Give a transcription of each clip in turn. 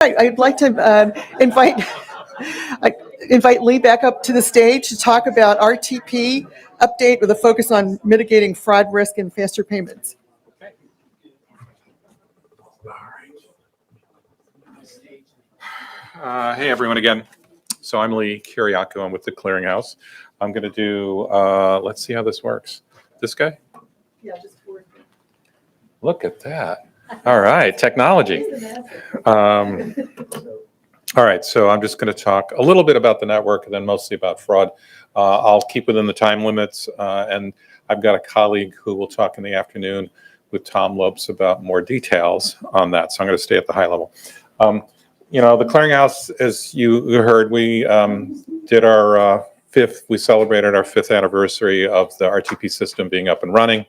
I'd like to invite Lee back up to the stage to talk about RTP update with a focus on mitigating fraud risk and faster payments. Hey, everyone again. So I'm Lee Kiriakou. I'm with the Clearinghouse. I'm going to do, let's see how this works. This guy? Yeah, just forward. Look at that. All right, technology. All right, so I'm just going to talk a little bit about the network and then mostly about fraud. I'll keep within the time limits, and I've got a colleague who will talk in the afternoon with Tom Lopes about more details on that. So I'm going to stay at the high level. The Clearinghouse, as you heard, we did our we celebrated our 5th anniversary of the RTP system being up and running.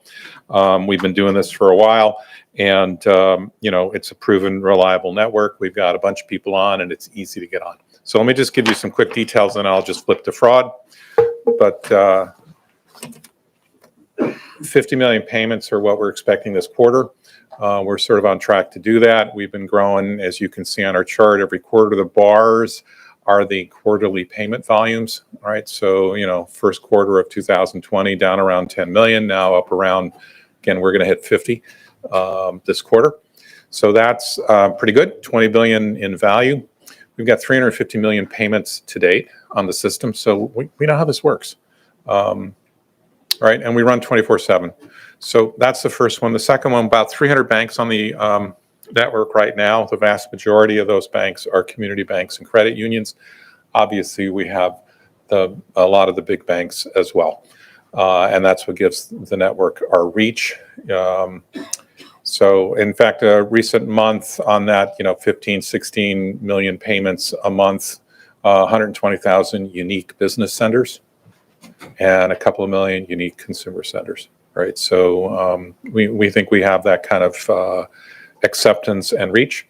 We've been doing this for a while, and it's a proven, reliable network. We've got a bunch of people on, and it's easy to get on. So let me just give you some quick details, and I'll just flip to fraud. But 50 million payments are what we're expecting this quarter. We're sort of on track to do that. We've been growing, as you can see on our chart, every quarter. The bars are the quarterly payment volumes, right? So, first quarter of 2020 down around 10 million, now up around, again, we're going to hit 50 this quarter. So that's pretty good, 20 billion in value. We've got 350 million payments to date on the system. So we know how this works, right? And we run 24/7. So that's the first one. The second one, about 300 banks on the network right now. The vast majority of those banks are community banks and credit unions. Obviously, we have a lot of the big banks as well. And that's what gives the network our reach. So in fact, a recent month on that, 15, 16 million payments a month, 120,000 unique business senders, and a couple of million unique consumer senders, right? So we think we have that kind of acceptance and reach.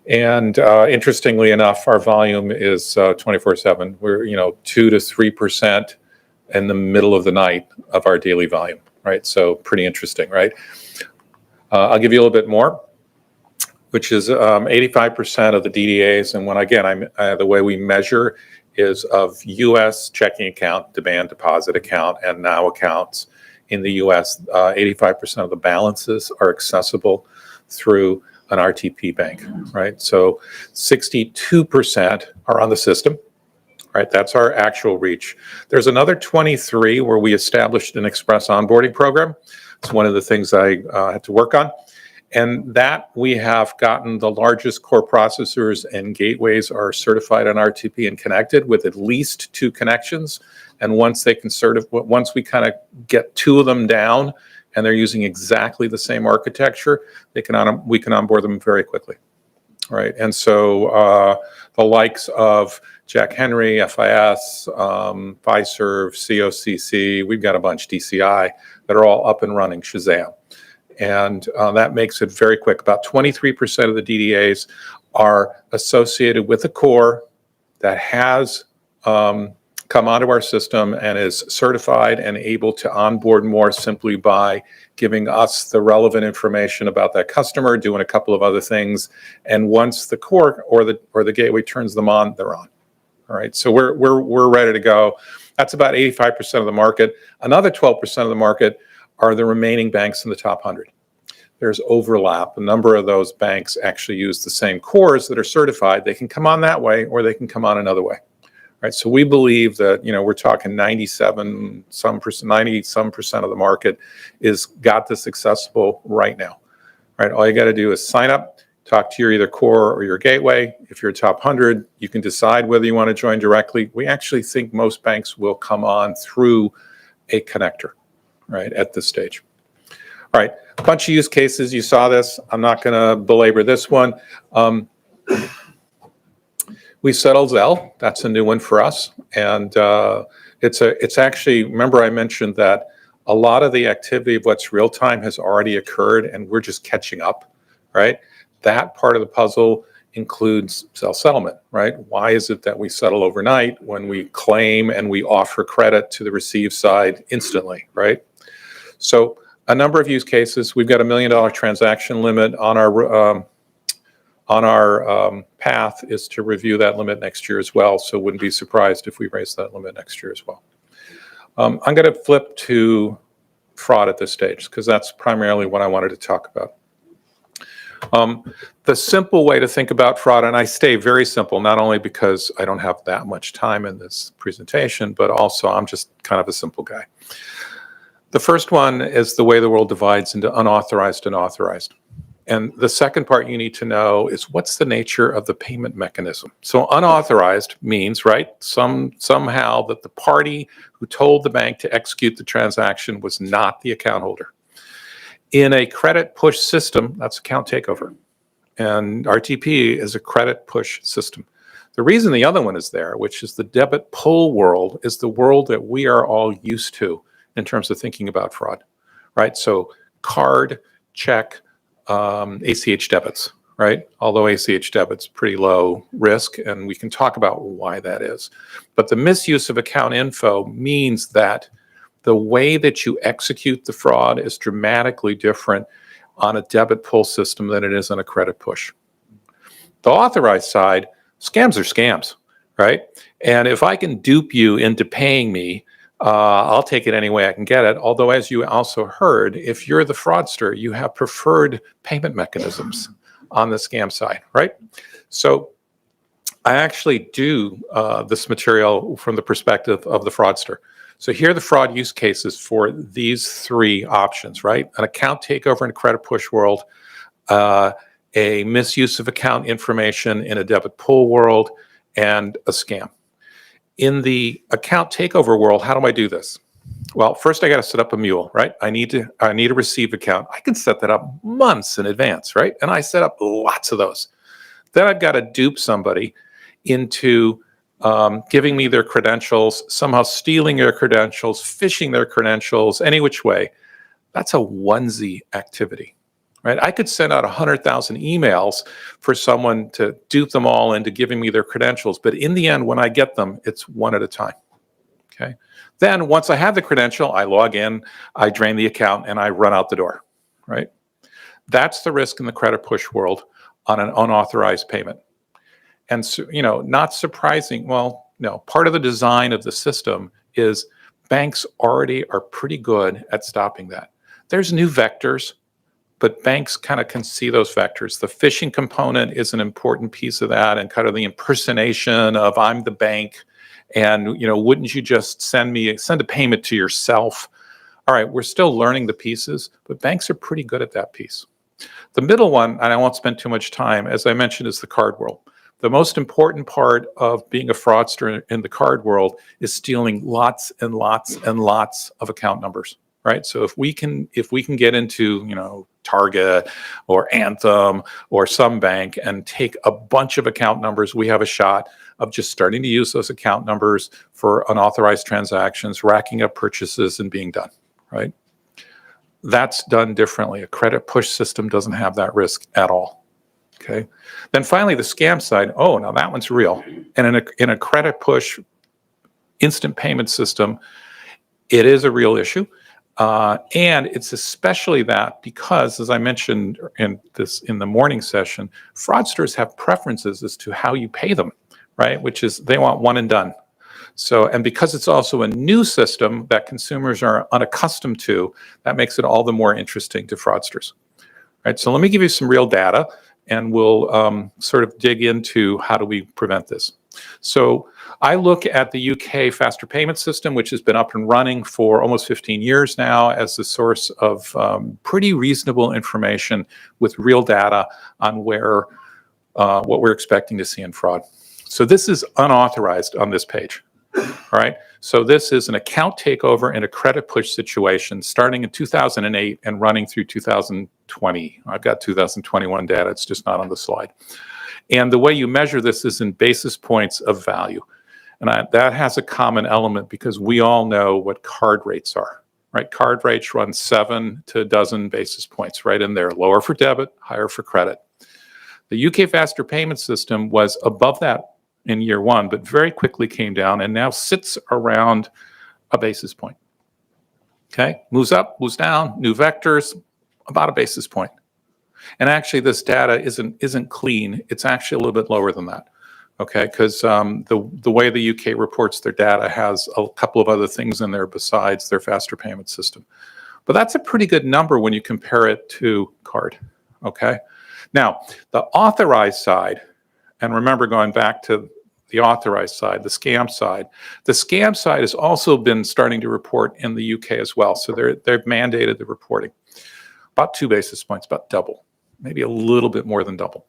And interestingly enough, our volume is 24/7. We're 2 to 3% in the middle of the night of our daily volume, right? So pretty interesting, right? I'll give you a little bit more, which is 85% of the DDAs. And when again, the way we measure is of U.S. checking account, demand deposit account, and now accounts in the U.S. 85% of the balances are accessible through an RTP bank, right? So 62% are on the system, right? That's our actual reach. There's another 23 where we established an express onboarding program. It's one of the things I had to work on. And that we have gotten the largest core processors and gateways are certified on RTP and connected with at least 2 connections. And once we kind of get 2 of them down and they're using exactly the same architecture, we can onboard them very quickly, right? And so the likes of Jack Henry, FIS, Fiserv, COCC, we've got a bunch, DCI, that are all up and running, Shazam. And that makes it very quick. About 23% of the DDAs are associated with a core that has come onto our system and is certified and able to onboard more simply by giving us the relevant information about that customer, doing a couple of other things. And once the core or the gateway turns them on, they're on. All right, so we're ready to go. That's about 85% of the market. Another 12% of the market are the remaining banks in the top 100. There's overlap. A number of those banks actually use the same cores that are certified. They can come on that way or they can come on another way. Right, so we believe that, we're talking 90 some percent of the market is got this accessible right now. Right, all you got to do is sign up, talk to your either core or your gateway. If you're top 100, you can decide whether you want to join directly. We actually think most banks will come on through a connector, right, at this stage. All right, a bunch of use cases. You saw this. I'm not going to belabor this one. We settled Zelle. That's a new one for us. And it's actually, remember I mentioned that a lot of the activity of what's real time has already occurred and we're just catching up, right? That part of the puzzle includes Zelle settlement, right? Why is it that we settle overnight when we claim and we offer credit to the receive side instantly, right? So a number of use cases. We've got $1 million transaction limit on on our path is to review that limit next year as well. So wouldn't be surprised if we raise that limit next year as well. I'm going to flip to fraud at this stage because that's primarily what I wanted to talk about. The simple way to think about fraud, and I stay very simple, not only because I don't have that much time in this presentation, but also I'm just kind of a simple guy. The first one is the way the world divides into unauthorized and authorized. And the second part you need to know is what's the nature of the payment mechanism. So unauthorized means, right, somehow that the party who told the bank to execute the transaction was not the account holder. In a credit push system, that's account takeover. And RTP is a credit push system. The reason the other one is there, which is the debit pull world, is the world that we are all used to in terms of thinking about fraud, right? So card, check, ACH debits, right? Although ACH debit's pretty low risk, and we can talk about why that is. But the misuse of account info means that the way that you execute the fraud is dramatically different on a debit pull system than it is on a credit push. The authorized side, scams are scams, right? And if I can dupe you into paying me, I'll take it any way I can get it. Although, as you also heard, if you're the fraudster, you have preferred payment mechanisms on the scam side, right? So I actually do this material from the perspective of the fraudster. So here are the fraud use cases for these three options, right? An account takeover in a credit push world, a misuse of account information in a debit pull world, and a scam. In the account takeover world, how do I do this? Well, first I got to set up a mule, right? I need a receive account. I can set that up months in advance, right? And I set up lots of those. Then I've got to dupe somebody into giving me their credentials, somehow stealing their credentials, phishing their credentials, any which way. That's a onesie activity, right? I could send out 100,000 emails for someone to dupe them all into giving me their credentials. But in the end, when I get them, it's one at a time, okay? Then once I have the credential, I log in, I drain the account, and I run out the door, right? That's the risk in the credit push world on an unauthorized payment. And so, you know, not surprising, well, no, part of the design of the system is banks already are pretty good at stopping that. There's new vectors, but banks kind of can see those vectors. The phishing component is an important piece of that, and kind of the impersonation of I'm the bank, and, you know, wouldn't you just send a payment to yourself? All right, we're still learning the pieces, but banks are pretty good at that piece. The middle one, and I won't spend too much time, as I mentioned, is the card world. The most important part of being a fraudster in the card world is stealing lots and lots and lots of account numbers, right? So if we can get into, you know, Target or Anthem or some bank and take a bunch of account numbers, we have a shot of just starting to use those account numbers for unauthorized transactions, racking up purchases, and being done, right? That's done differently. A credit push system doesn't have that risk at all. Okay. Then finally, the scam side. Oh, now that one's real. And in a credit push instant payment system, it is a real issue. And it's especially that because, as I mentioned in the morning session, fraudsters have preferences as to how you pay them, right? Which is they want one and done. So, and because it's also a new system that consumers are unaccustomed to, that makes it all the more interesting to fraudsters. Right. So let me give you some real data, and we'll sort of dig into how do we prevent this. So I look at the UK faster payment system, which has been up and running for almost 15 years now, as the source of pretty reasonable information with real data on what we're expecting to see in fraud. So this is unauthorized on this page. All right. So this is an account takeover in a credit push situation starting in 2008 and running through 2020. I've got 2021 data. It's just not on the slide. And the way you measure this is in basis points of value. And that has a common element because we all know what card rates are, right? Card rates run 7 to a dozen basis points right in there, lower for debit, higher for credit. The UK faster payment system was above that in year one, but very quickly came down and now sits around a basis point. Okay, moves up, moves down, new vectors, about a basis point. And actually, this data isn't clean. It's actually a little bit lower than that. Okay, because the way the UK reports their data has a couple of other things in there besides their faster payment system. But that's a pretty good number when you compare it to card. Okay, now the authorized side, and remember going back to the authorized side, the scam side has also been starting to report in the UK as well. So they've mandated the reporting. About 2 basis points, about double, maybe a little bit more than double,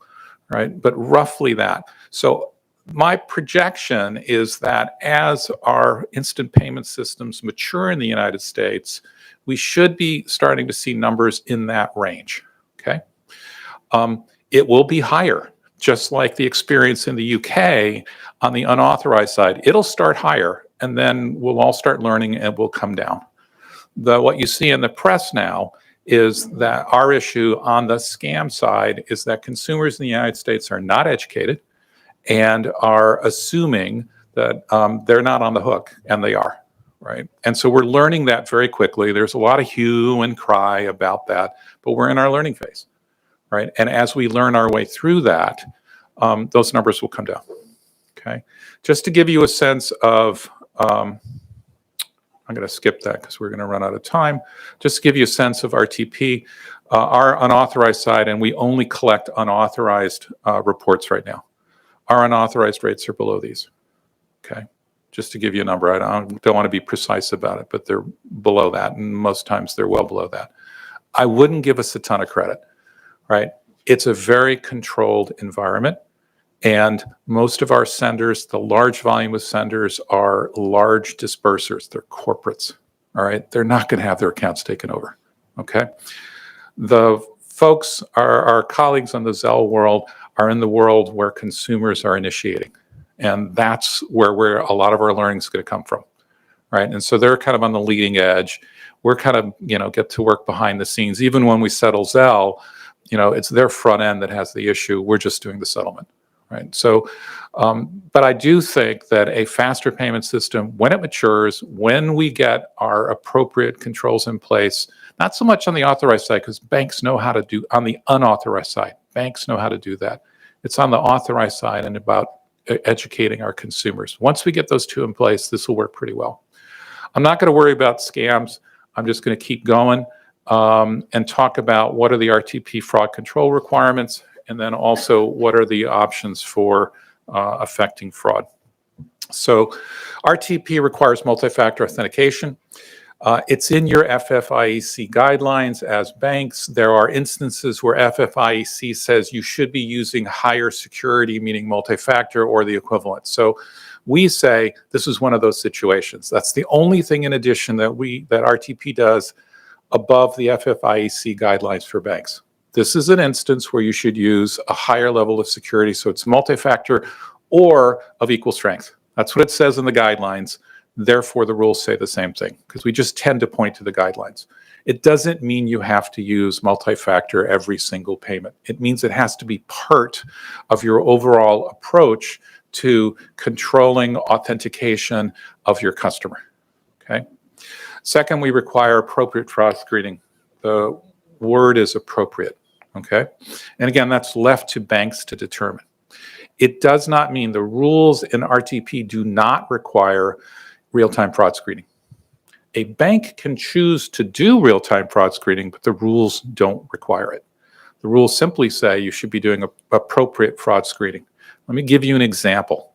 right? But roughly that. So my projection is that as our instant payment systems mature in the United States, we should be starting to see numbers in that range, okay? It will be higher, just like the experience in the UK on the unauthorized side. It'll start higher, and then we'll all start learning and we'll come down. What you see in the press now is that our issue on the scam side is that consumers in the United States are not educated and are assuming that they're not on the hook, and they are, right? And so we're learning that very quickly. There's a lot of hue and cry about that, but we're in our learning phase, right? And as we learn our way through that, those numbers will come down, okay? Just to give you a sense of, I'm going to skip that because we're going to run out of time. Just to give you a sense of RTP, our unauthorized side, and we only collect unauthorized reports right now. Our unauthorized rates are below these, okay? Just to give you a number. I don't want to be precise about it, but they're below that, and most times they're well below that. I wouldn't give us a ton of credit, right? It's a very controlled environment, and most of our senders, the large volume of senders, are large dispersers. They're corporates, all right? They're not going to have their accounts taken over, okay? The folks, our colleagues on the Zelle world, are in the world where consumers are initiating. And that's where a lot of our learning is going to come from, right? And so they're kind of on the leading edge. We're kind of, get to work behind the scenes. Even when we settle Zelle, it's their front end that has the issue. We're just doing the settlement, right? So, but I do think that a faster payment system, when it matures, when we get our appropriate controls in place, not so much on the authorized side, because banks know how to do, on the unauthorized side, banks know how to do that. It's on the authorized side and about educating our consumers. Once we get those two in place, this will work pretty well. I'm not going to worry about scams. I'm just going to keep going and talk about what are the RTP fraud control requirements, and then also what are the options for affecting fraud. So RTP requires multi-factor authentication. It's in your FFIEC guidelines as banks. There are instances where FFIEC says you should be using higher security, meaning multi-factor or the equivalent. So we say this is one of those situations. That's the only thing in addition that RTP does above the FFIEC guidelines for banks. This is an instance where you should use a higher level of security, so it's multi-factor or of equal strength. That's what it says in the guidelines. Therefore, the rules say the same thing, because we just tend to point to the guidelines. It doesn't mean you have to use multi-factor every single payment. It means it has to be part of your overall approach to controlling authentication of your customer, okay? Second, we require appropriate fraud screening. The word is appropriate, okay? And again, that's left to banks to determine. It does not mean the rules in RTP do not require real-time fraud screening. A bank can choose to do real-time fraud screening, but the rules don't require it. The rules simply say you should be doing appropriate fraud screening. Let me give you an example.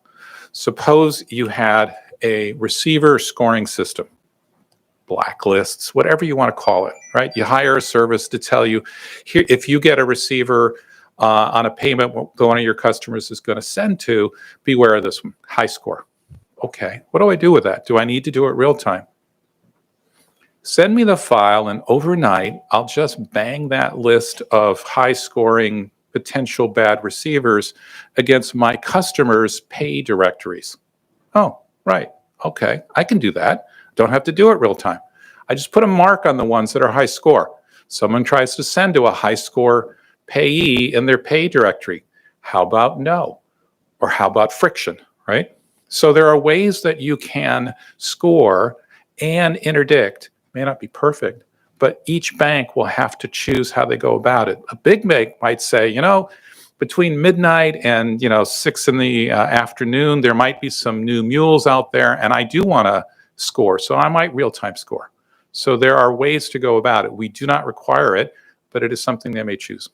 Suppose you had a receiver scoring system, blacklists, whatever you want to call it, right? You hire a service to tell you, here, if you get a receiver on a payment that one of your customers is going to send to, beware of this one, high score. Okay, what do I do with that? Do I need to do it real time? Send me the file, and overnight, I'll just bang that list of high-scoring potential bad receivers against my customers' pay directories. Oh, right. Okay, I can do that. Don't have to do it real time. I just put a mark on the ones that are high score. Someone tries to send to a high score payee in their pay directory. How about no? Or how about friction, right? So there are ways that you can score and interdict. May not be perfect, but each bank will have to choose how they go about it. A big bank might say, between midnight and 6 in the afternoon, there might be some new mules out there, and I do want to score, so I might real-time score. So there are ways to go about it. We do not require it, but it is something they may choose.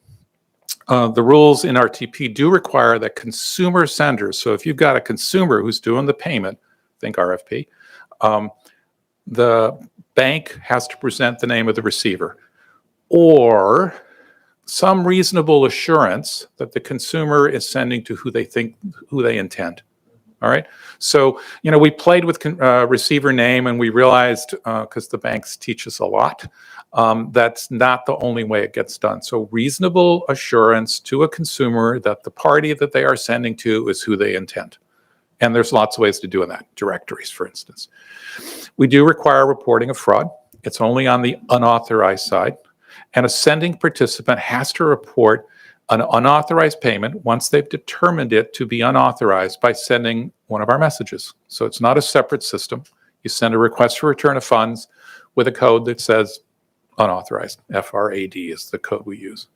The rules in RTP do require that consumer senders, so if you've got a consumer who's doing the payment, think RFP, the bank has to present the name of the receiver or some reasonable assurance that the consumer is sending to who they intend. All right. So, we played with receiver name, and we realized, because the banks teach us a lot, that's not the only way it gets done. So reasonable assurance to a consumer that the party that they are sending to is who they intend. And there's lots of ways to do that. Directories, for instance. We do require reporting of fraud. It's only on the unauthorized side. And a sending participant has to report an unauthorized payment once they've determined it to be unauthorized by sending one of our messages. So it's not a separate system. You send a request for return of funds with a code that says unauthorized. FRAD is the code we use.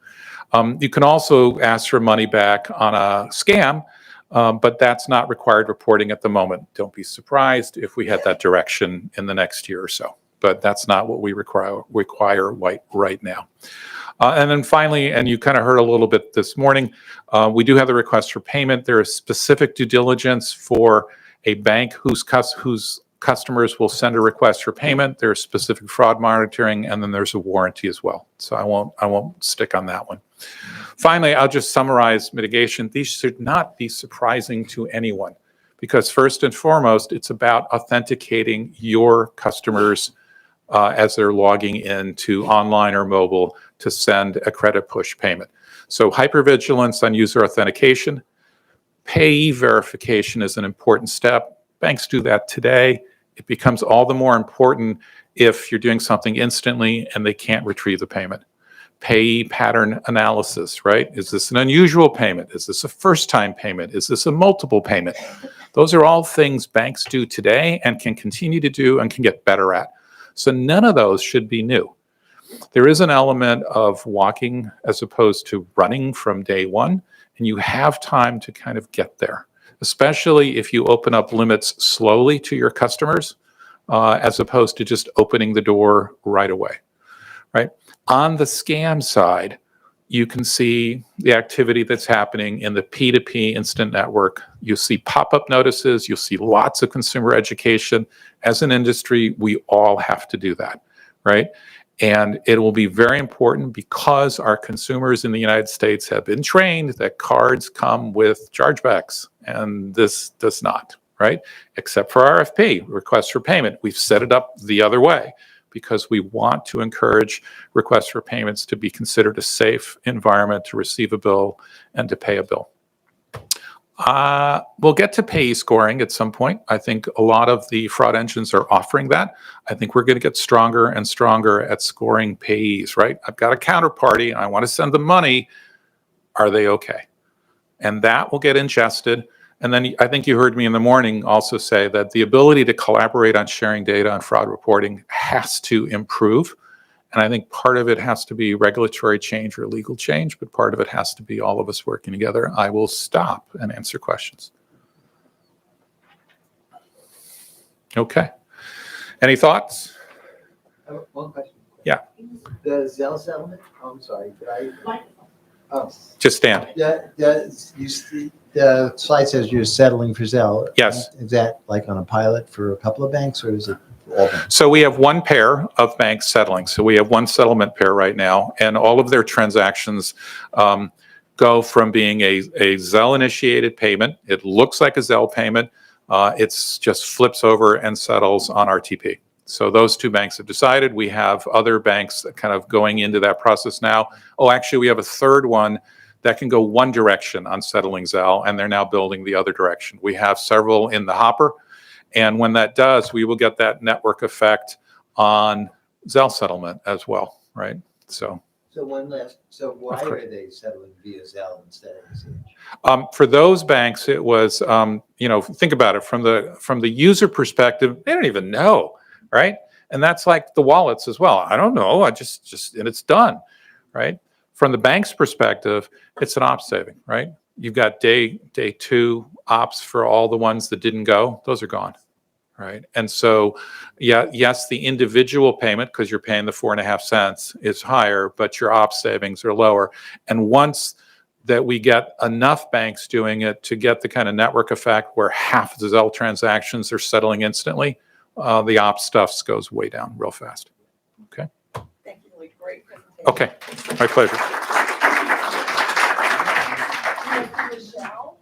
You can also ask for money back on a scam, but that's not required reporting at the moment. Don't be surprised if we head that direction in the next year or so. But that's not what we require right now. And then finally, and you kind of heard a little bit this morning, we do have the request for payment. There is specific due diligence for a bank whose customers will send a request for payment. There's specific fraud monitoring, and then there's a warranty as well. So I won't stick on that one. Finally, I'll just summarize mitigation. These should not be surprising to anyone, because first and foremost, it's about authenticating your customers as they're logging into online or mobile to send a credit push payment. So hypervigilance on user authentication. Payee verification is an important step. Banks do that today. It becomes all the more important if you're doing something instantly and they can't retrieve the payment. Payee pattern analysis, right? Is this an unusual payment? Is this a first-time payment? Is this a multiple payment? Those are all things banks do today and can continue to do and can get better at. So none of those should be new. There is an element of walking as opposed to running from day one, and you have time to kind of get there, especially if you open up limits slowly to your customers, as opposed to just opening the door right away, right? On the scam side, you can see the activity that's happening in the P2P instant network. You'll see pop-up notices. You'll see lots of consumer education. As an industry, we all have to do that, right? And it will be very important because our consumers in the United States have been trained that cards come with chargebacks, and this does not, right? Except for RFP, request for payment. We've set it up the other way, because we want to encourage requests for payments to be considered a safe environment to receive a bill and to pay a bill. We'll get to payee scoring at some point. I think a lot of the fraud engines are offering that. I think we're going to get stronger and stronger at scoring payees, right? I've got a counterparty, I want to send them money. Are they okay? And that will get ingested. And then I think you heard me in the morning also say that the ability to collaborate on sharing data on fraud reporting has to improve. And I think part of it has to be regulatory change or legal change, but part of it has to be all of us working together. I will stop and answer questions. Okay. Any thoughts? One question. Yeah. The Zelle settlement, I'm sorry, did I? Oh. Just stand. The slide says you're settling for Zelle. Yes. Is that like on a pilot for a couple of banks, or is it all banks? So we have one pair of banks settling. So we have one settlement pair right now, and all of their transactions go from being a Zelle-initiated payment. It looks like a Zelle payment. It's just flips over and settles on RTP. So those two banks have decided. We have other banks that kind of going into that process now. Oh, actually, we have a third one that can go one direction on settling Zelle, and they're now building the other direction. We have several in the hopper, and when that does, we will get that network effect on Zelle settlement as well, right? So Why are they settling via Zelle instead of ACH? For those banks, it was, think about it from the user perspective, they don't even know, right? And that's like the wallets as well. I don't know. I just and it's done, right? From the bank's perspective, it's an ops saving, right? You've got day two ops for all the ones that didn't go. Those are gone, right? And so, yeah, yes, the individual payment, because you're paying the 4.5 cents, is higher, but your ops savings are lower. And once that we get enough banks doing it to get the kind of network effect where half of the Zelle transactions are settling instantly, the ops stuff goes way down real fast. Okay. Thank you, Lee. Great presentation. Okay. My pleasure. Michelle.